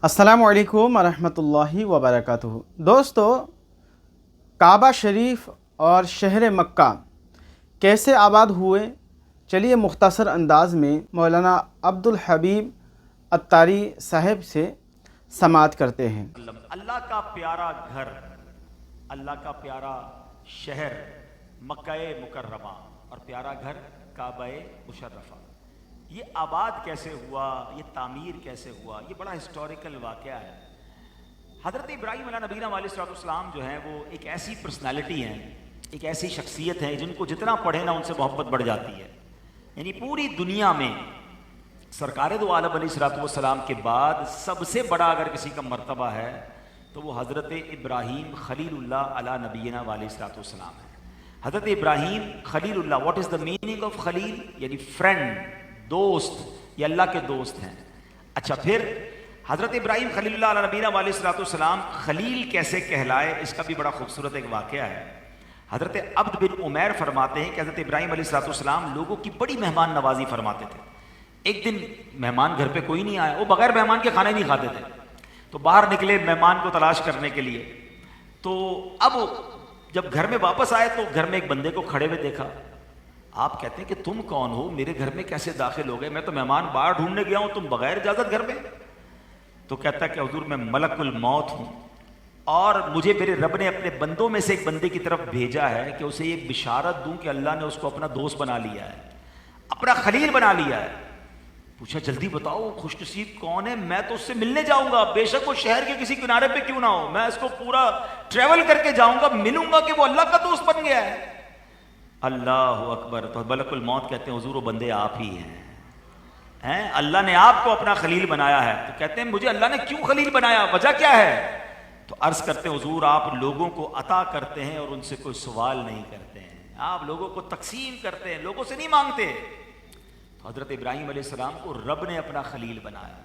अस्सलामुअलैकुम वरहमतुल्लाहि वबरकातुहू। दोस्तों, काबा शरीफ और शहर मक्का कैसे आबाद हुए, चलिए मुख्तसर अंदाज में मौलाना अब्दुल हबीब अत्तारी साहब से समाअत करते हैं। अल्लाह का प्यारा घर, अल्लाह का प्यारा शहर मक्का-ए मुकर्रमा और प्यारा घर काबा-ए मुशर्रफा, ये आबाद कैसे हुआ, ये तामीर कैसे हुआ, ये बड़ा हिस्टोरिकल वाक़या है। हज़रत इब्राहीम अला नबीना अलैहिस्सलाम जो हैं वो एक ऐसी पर्सनालिटी हैं, एक ऐसी शख्सियत है जिनको जितना पढ़े ना उनसे मोहब्बत बढ़ जाती है। यानी पूरी दुनिया में सरकार दो आलम अलैहिस्सलाम के बाद सबसे बड़ा अगर किसी का मर्तबा है तो वो हज़रत इब्राहीम खलीलुल्लाह अला नबीना अलैहिस्सलाम है। हज़रत Ibrahim Khalilullah, what is the meaning of Khalil? यानी फ्रेंड, दोस्त, ये अल्लाह के दोस्त हैं। अच्छा, फिर हज़रत इब्राहीम खलीलुल्लाह अला नबीना अलैहिस्सलाम खलील कैसे कहलाए, इसका भी बड़ा खूबसूरत एक वाक़या है। हज़रत अब्द बिन उमैर फरमाते हैं कि हज़रत इब्राहीम अलैहिस्सलाम लोगों की बड़ी मेहमान नवाजी फरमाते थे। एक दिन मेहमान घर पे कोई नहीं आया, वो बगैर मेहमान के खाने नहीं खाते थे, तो बाहर निकले मेहमान को तलाश करने के लिए। तो अब जब घर में वापस आए तो घर में एक बंदे को खड़े हुए देखा। आप कहते हैं कि तुम कौन हो, मेरे घर में कैसे दाखिल हो गए? मैं तो मेहमान बाहर ढूंढने गया हूं, तुम बगैर इजाजत घर में? तो कहता है कि हुजूर मैं मलकुल मौत हूं और मुझे मेरे रब ने अपने बंदों में से एक बंदे की तरफ भेजा है कि उसे ये बिशारत दूं कि अल्लाह ने उसको अपना दोस्त बना लिया है, अपना खलील बना लिया है। पूछा जल्दी बताओ खुशनसीब कौन है, मैं तो उससे मिलने जाऊंगा, बेशक वो शहर के किसी किनारे पे क्यों ना हो, मैं इसको पूरा ट्रेवल करके जाऊंगा, मिलूंगा कि वो अल्लाह का दोस्त बन गया है। अल्लाह अकबर। तो मलकुल मौत कहते हैं हुजूर वो बंदे आप ही हैं, अल्लाह ने आपको अपना खलील बनाया है। तो कहते हैं मुझे अल्लाह ने क्यों खलील बनाया, वजह क्या है? तो अर्ज करते हैं हुजूर आप लोगों को अता करते हैं और उनसे कोई सवाल नहीं करते हैं, आप लोगों को तकसीम करते हैं, लोगों से नहीं मांगते। तो हजरत इब्राहीम अलैहिस्सलाम को रब ने अपना खलील बनाया।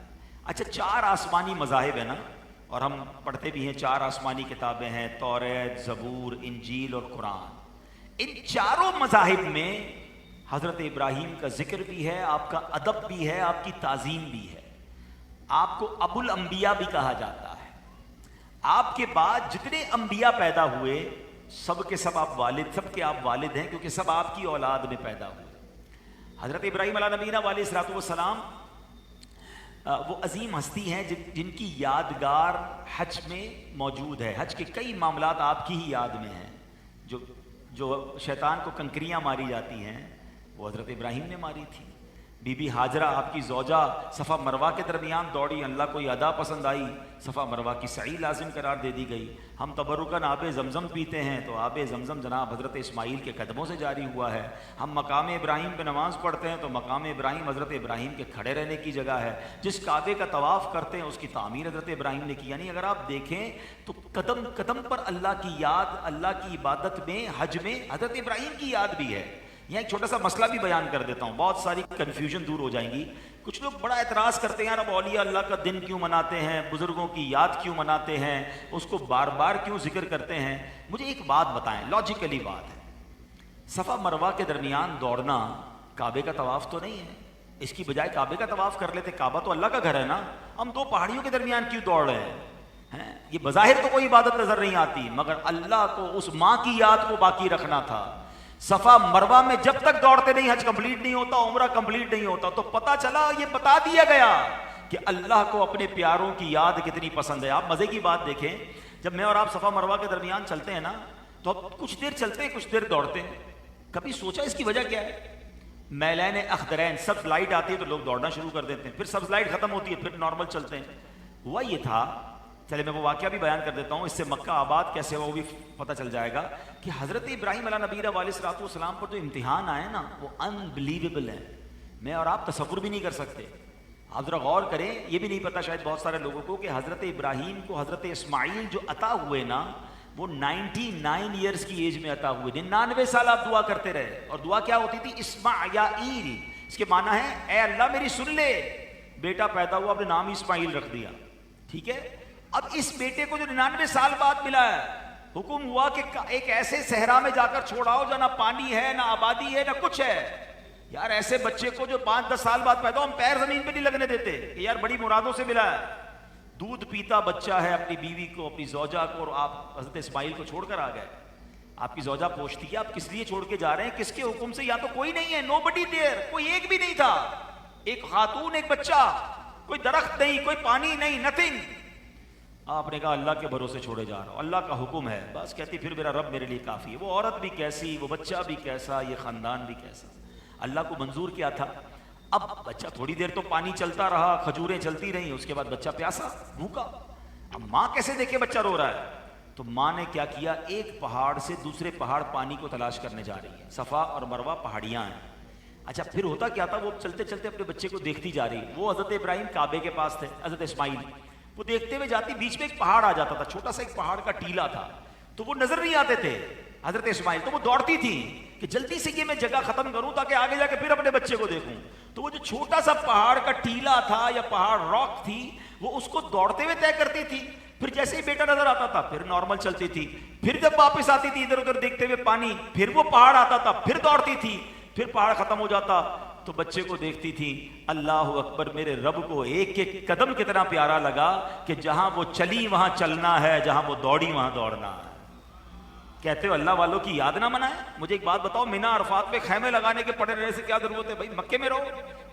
अच्छा, 4 आसमानी मज़ाहिब है ना, और हम पढ़ते भी हैं 4 आसमानी किताबें हैं, तौरात, ज़बूर, इंजील और कुरान। इन चारों मज़ाहिब में हज़रत इब्राहीम का जिक्र भी है, आपका अदब भी है, आपकी ताज़ीम भी है। आपको अबुल अंबिया भी कहा जाता है। आपके बाद जितने अंबिया पैदा हुए सब के सब आप वालिद, सब के आप वालिद हैं, क्योंकि सब आपकी औलाद में पैदा हुए। हज़रत इब्राहीम अला नबीना अलैहिस्सलाम वो अजीम हस्ती हैं जिनकी यादगार हज में मौजूद है। हज के कई मामलात आपकी ही याद में हैं। जो शैतान को कंकरियां मारी जाती हैं वो हज़रत इब्राहीम ने मारी थी। बीबी हाजरा आपकी ज़ौजा सफ़ा मरवा के दरमियान दौड़ी, अल्लाह को अदा पसंद आई, सफ़ा मरवा की सही लाजिम करार दे दी गई। हम तबरुकन आबे ज़मज़म पीते हैं तो आबे ज़मज़म जनाब हज़रत इस्माईल के कदमों से जारी हुआ है। हम मकाम इब्राहीम पे नमाज़ पढ़ते हैं तो मकाम इब्राहीम हज़रत इब्राहीम के खड़े रहने की जगह है। जिस काबे का तवाफ़ करते हैं उसकी तामीर हज़रत इब्राहीम ने की। यानी अगर आप देखें तो कदम कदम पर अल्लाह की याद, अल्लाह की इबादत में, हज में हज़रत इब्राहीम की याद भी है। यहाँ एक छोटा सा मसला भी बयान कर देता हूँ, बहुत सारी कन्फ्यूजन दूर हो जाएंगी। कुछ लोग बड़ा एतराज़ करते हैं यार अब औलिया अल्लाह का दिन क्यों मनाते हैं, बुजुर्गों की याद क्यों मनाते हैं, उसको बार बार क्यों जिक्र करते हैं। मुझे एक बात बताएं, लॉजिकली बात है, सफ़ा मरवा के दरमियान दौड़ना काबे का तवाफ़ तो नहीं है, इसकी बजाय काबे का तवाफ़ कर लेते। काबा तो अल्लाह का घर है ना, हम 2 पहाड़ियों के दरमियान क्यों दौड़ रहे हैं? ये बज़ाहिर तो कोई इबादत नज़र नहीं आती, मगर अल्लाह को उस माँ की याद को बाकी रखना था। सफा मरवा में जब तक दौड़ते नहीं हज कंप्लीट नहीं होता, उम्रा कंप्लीट नहीं होता। तो पता चला, ये बता दिया गया कि अल्लाह को अपने प्यारों की याद कितनी पसंद है। आप मजे की बात देखें, जब मैं और आप सफा मरवा के दरमियान चलते हैं ना तो अब कुछ देर चलते हैं, कुछ देर दौड़ते हैं। कभी सोचा इसकी वजह क्या है? मैलैन अख्तरैन, सब लाइट आती है तो लोग दौड़ना शुरू कर देते हैं, फिर सब लाइट खत्म होती है, फिर नॉर्मल चलते हैं। हुआ ये था, चले मैं वो वाक़या भी बयान कर देता हूँ, इससे मक्का आबाद कैसे हुआ वो भी पता चल जाएगा कि हज़रत इब्राहीम अला नबीना अलैहिस्सलाम पर जो इम्तिहान आए ना वो अनबिलीवेबल है। मैं और आप तसव्वुर भी नहीं कर सकते। आप ज़रा गौर करें, ये भी नहीं पता शायद बहुत सारे लोगों को कि हज़रत इब्राहीम को हज़रत इस्माईल जो अता हुए ना वो 99 ईयर्स की एज में अता हुए। 99 साल आप दुआ करते रहे, और दुआ क्या होती थी? इस्माईल, इसके माना है ए अल्लाह मेरी सुन ले। बेटा पैदा हुआ, आपने नाम ही इस्माईल रख दिया, ठीक है। अब इस बेटे को जो 99 साल बाद मिला है, हुक्म हुआ कि एक ऐसे सहरा में जाकर छोड़ाओ जहाँ ना पानी है, ना आबादी है, ना कुछ है। यार ऐसे बच्चे को जो 5-10 साल बाद पैदा हो, हम पैर जमीन पे नहीं लगने देते कि यार बड़ी मुरादों से मिला है। दूध पीता बच्चा है अपनी बीवी को, अपनी जौजा को, और आप हजरत इस्माइल को छोड़कर आ गए। आपकी जौजा पूछती है आप किस लिए छोड़ के जा रहे हैं, किसके हुक्म से? या तो कोई नहीं है, नोबडी देयर, कोई एक भी नहीं था, एक खातून एक बच्चा, कोई दरख्त नहीं, कोई पानी नहीं, नथिंग। आपने कहा अल्लाह के भरोसे छोड़े जा रहा हूं, अल्लाह का हुक्म है बस। कहती फिर मेरा रब मेरे लिए काफी है। वो औरत भी कैसी, वो बच्चा भी कैसा, ये खानदान भी कैसा। अल्लाह को मंजूर क्या था? अब बच्चा थोड़ी देर तो पानी चलता रहा, खजूरें चलती रही, उसके बाद बच्चा प्यासा भूखा। अब माँ कैसे देखे बच्चा रो रहा है? तो माँ ने क्या किया, एक पहाड़ से दूसरे पहाड़ पानी को तलाश करने जा रही है। सफा और मरवा पहाड़ियां हैं। अच्छा फिर होता क्या था, वो चलते चलते अपने बच्चे को देखती जा रही। वो हजरत इब्राहिम काबे के पास थे, हजरत इस्माइल, वो देखते हुए जाती, बीच में एक पहाड़ आ जाता था, छोटा सा एक पहाड़ का टीला था, तो वो नजर नहीं आते थे हजरत इस्माइल। तो वो दौड़ती थी कि जल्दी से ये मैं जगह खत्म करूं ताकि आगे जाके फिर अपने बच्चे को देखूं। तो वो जो छोटा सा पहाड़ का टीला था या पहाड़ रॉक थी, वो उसको दौड़ते हुए तय करती थी। फिर जैसे ही बेटा नजर आता था फिर नॉर्मल चलती थी, फिर जब वापस आती थी इधर उधर देखते हुए पानी, फिर वो पहाड़ आता था, फिर दौड़ती थी, फिर पहाड़ खत्म हो जाता तो बच्चे को देखती थी। अल्लाह अकबर, मेरे रब को एक एक कदम कितना प्यारा लगा कि जहां वो चली वहां चलना है, जहां वो दौड़ी वहां दौड़ना है। कहते हो अल्लाह वालों की याद ना मनाए? मुझे एक बात बताओ, मिना अरफात पे खैमे लगाने के पड़े रहने से क्या जरूरत है? भाई मक्के में रहो,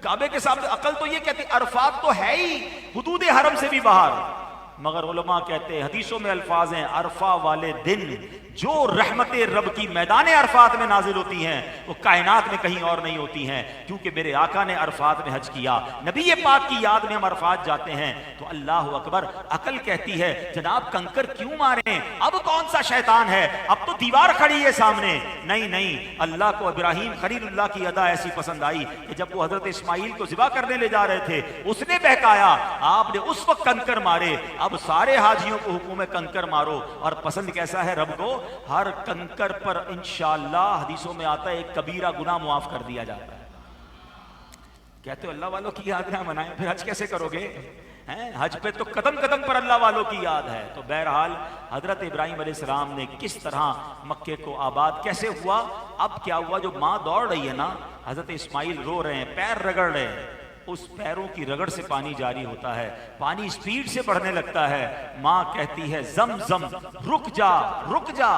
काबे के सामने। अकल तो ये कहती अरफात तो है ही हुदूद हरम से भी बाहर, मगर उलमा कहते हैं, हदीसों में अल्फाज हैं, अरफा वाले दिन जो रहमतें रब की मैदान अरफात में नाजिल होती हैं वो कायनात में कहीं और नहीं होती हैं, क्योंकि मेरे आका ने अरफात में हज किया। नबी पाक की याद में हम अरफात जाते हैं तो अल्लाह अकबर। अकल कहती है जनाब कंकर क्यों मारे, अब कौन सा शैतान है, अब तो दीवार खड़ी है सामने। नहीं नहीं, अल्लाह को इब्राहिम खलीलुल्लाह की अदा ऐसी पसंद आई कि जब वो हजरत इस्माइल को ज़िबा करने ले जा रहे थे, उसने बहकाया, आपने उस वक्त कंकर मारे। अब सारे हाजियों को हुक्म है कंकर मारो। और पसंद कैसा है रब को, हर कंकर पर इंशाअल्लाह हदीसों में आता है एक कबीरा गुनाह मुआफ कर दिया जाता है। कहते हो अल्लाह वालों की याद ना मनाएं, फिर हज कैसे करोगे? हैं हज पे तो कदम कदम पर अल्लाह वालों की याद है। तो बहरहाल हजरत इब्राहिम अलैहिस्सलाम ने किस तरह मक्के को आबाद कैसे हुआ। अब क्या हुआ, जो माँ दौड़ रही है ना, हजरत इस्माइल रो रहे हैं, पैर रगड़ रहे हैं, उस पैरों की रगड़ से पानी जारी होता है, पानी स्पीड से बढ़ने लगता है। माँ कहती है जमजम रुक जा रुक जा।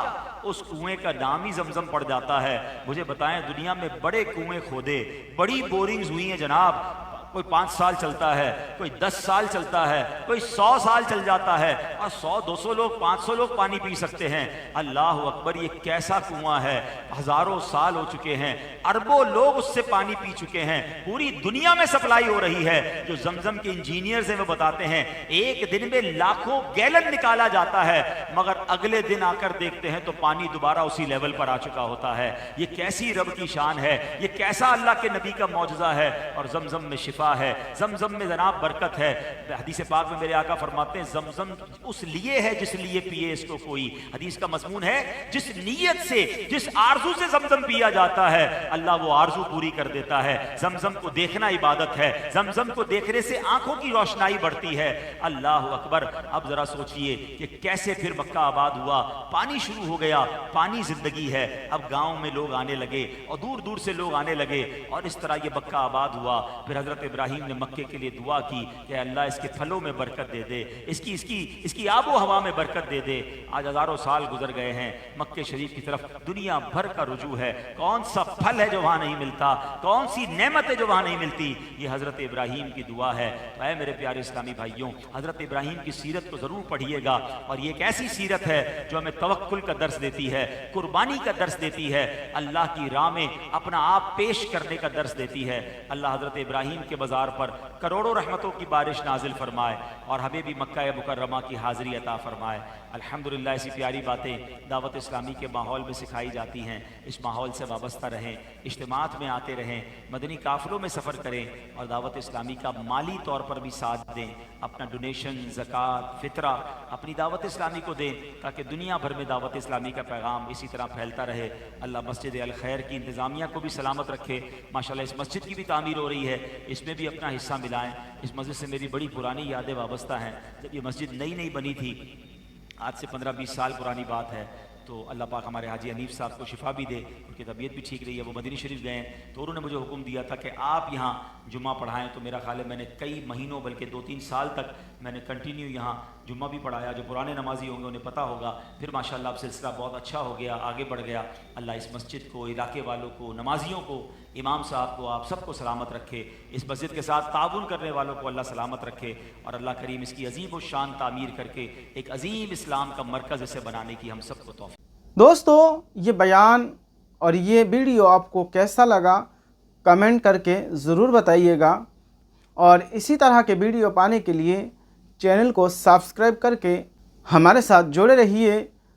उस कुएं का नाम ही जमजम पड़ जाता है। मुझे बताएं, दुनिया में बड़े कुएं खोदे, बड़ी बोरिंग्स हुई हैं जनाब, कोई 5 साल चलता है, कोई 10 साल चलता है, कोई 100 साल चल जाता है, और 100-200 लोग 500 लोग पानी पी सकते हैं। अल्लाह अकबर, ये कैसा कुआं है, हजारों साल हो चुके हैं, अरबों लोग उससे पानी पी चुके हैं, पूरी दुनिया में सप्लाई हो रही है। जो जमजम के इंजीनियर्स हैं वो बताते हैं एक दिन में लाखों गैलन निकाला जाता है, मगर अगले दिन आकर देखते हैं तो पानी दोबारा उसी लेवल पर आ चुका होता है। ये कैसी रब की शान है, ये कैसा अल्लाह के नबी का मौजज़ा है। और जमजम में शिफा है, जमजम में जनाब बरकत है। हदीस पाक में मेरे आका फरमाते हैं जमजम उस लिए है जिस लिए पिए इसको कोई। हदीस का मजमून है जिस नीयत से, जिस आरजू से जमजम पिया जाता है, अल्लाह वो आरजू पूरी कर देता है। जमजम को देखना इबादत है, जमजम को देखने से आंखों की रोशनाई बढ़ती है। अल्लाह अकबर। अब जरा सोचिए कि कैसे फिर मक्का आबाद हुआ, पानी शुरू हो गया, पानी जिंदगी है। अब गांव में लोग आने लगे और दूर दूर से लोग आने लगे और इस तरह ये मक्का आबाद हुआ। फिर हजरत इब्राहिम ने मक्के के लिए दुआ की कि अल्लाह इसके फलों में बरकत दे दे, इसकी आबो हवा में बरकत दे दे। आज हजारों साल गुजर गए हैं, मक्के शरीफ की तरफ दुनिया भर का रुजू है। कौन सा फल है जो वहां नहीं मिलता, कौन सी नेमत है जो वहां नहीं मिलती, ये हजरत इब्राहिम की दुआ है। तो ऐ मेरे प्यारे इस्लामी भाइयों, हजरत इब्राहिम की सीरत को जरूर पढ़िएगा। और ये एक ऐसी सीरत है जो हमें तवक्कुल का दर्स देती है, कुर्बानी का दर्स देती है, अल्लाह की राह में अपना आप पेश करने का दर्स देती है। अल्लाह हजरत इब्राहिम के बाजार पर करोड़ों रहमतों की बारिश नाजिल फरमाए और हमें भी मक्का मुकर्रमा की हाजिरी अता फरमाए। अल्हम्दुलिल्लाह, ऐसी प्यारी बातें दावत इस्लामी के माहौल में सिखाई जाती हैं। इस माहौल से वाबस्ता रहें, इज्तिमात में आते रहें, मदनी काफिलों में सफ़र करें और दावत इस्लामी का माली तौर पर भी साथ दें। अपना डोनेशन, ज़कात, फितरा अपनी दावत इस्लामी को दें ताकि दुनिया भर में दावत इस्लामी का पैगाम इसी तरह फैलता रहे। अल्लाह मस्जिद अल खैर की इंतज़ामिया को भी सलामत रखे। माशाल्लाह इस मस्जिद की भी तामीर हो रही है, इसमें भी अपना हिस्सा मिलाएं। इस मस्जिद से मेरी बड़ी पुरानी यादें वाबस्ता हैं। जब ये मस्जिद नई नई बनी थी, आज से 15-20 साल पुरानी बात है, तो अल्लाह पाक हमारे हाजी हनीफ साहब को शिफा भी दे, उनकी तबीयत भी ठीक रही है। वो मदीना शरीफ गए हैं तो उन्होंने मुझे हुक्म दिया था कि आप यहाँ जुम्मा पढ़ाएं। तो मेरा ख्याल है मैंने कई महीनों बल्कि 2-3 साल तक मैंने कंटिन्यू यहाँ जुम्मा भी पढ़ाया। जो पुराने नमाजी होंगे उन्हें पता होगा। फिर माशाल्लाह अब सिलसिला बहुत अच्छा हो गया, आगे बढ़ गया। अल्लाह इस मस्जिद को, इलाके वालों को, नमाजियों को, इमाम साहब को, आप सबको सलामत रखे। इस मस्जिद के साथ ताउन करने वालों को अल्लाह सलामत रखे और अल्लाह करीम इसकी अजीम व शान तामीर करके एक अजीम इस्लाम का मरकज़ इसे बनाने की हम सबको तौफीक। दोस्तों, ये बयान और ये वीडियो आपको कैसा लगा कमेंट करके ज़रूर बताइएगा और इसी तरह के वीडियो पाने के लिए चैनल को सब्सक्राइब करके हमारे साथ जुड़े रहिए।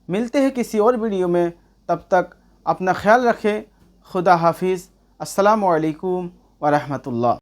मिलते हैं किसी और वीडियो में, तब तक अपना ख्याल रखें। खुदा हाफिज़। अस्सलामु अलैकुम व रहमतुल्लाह।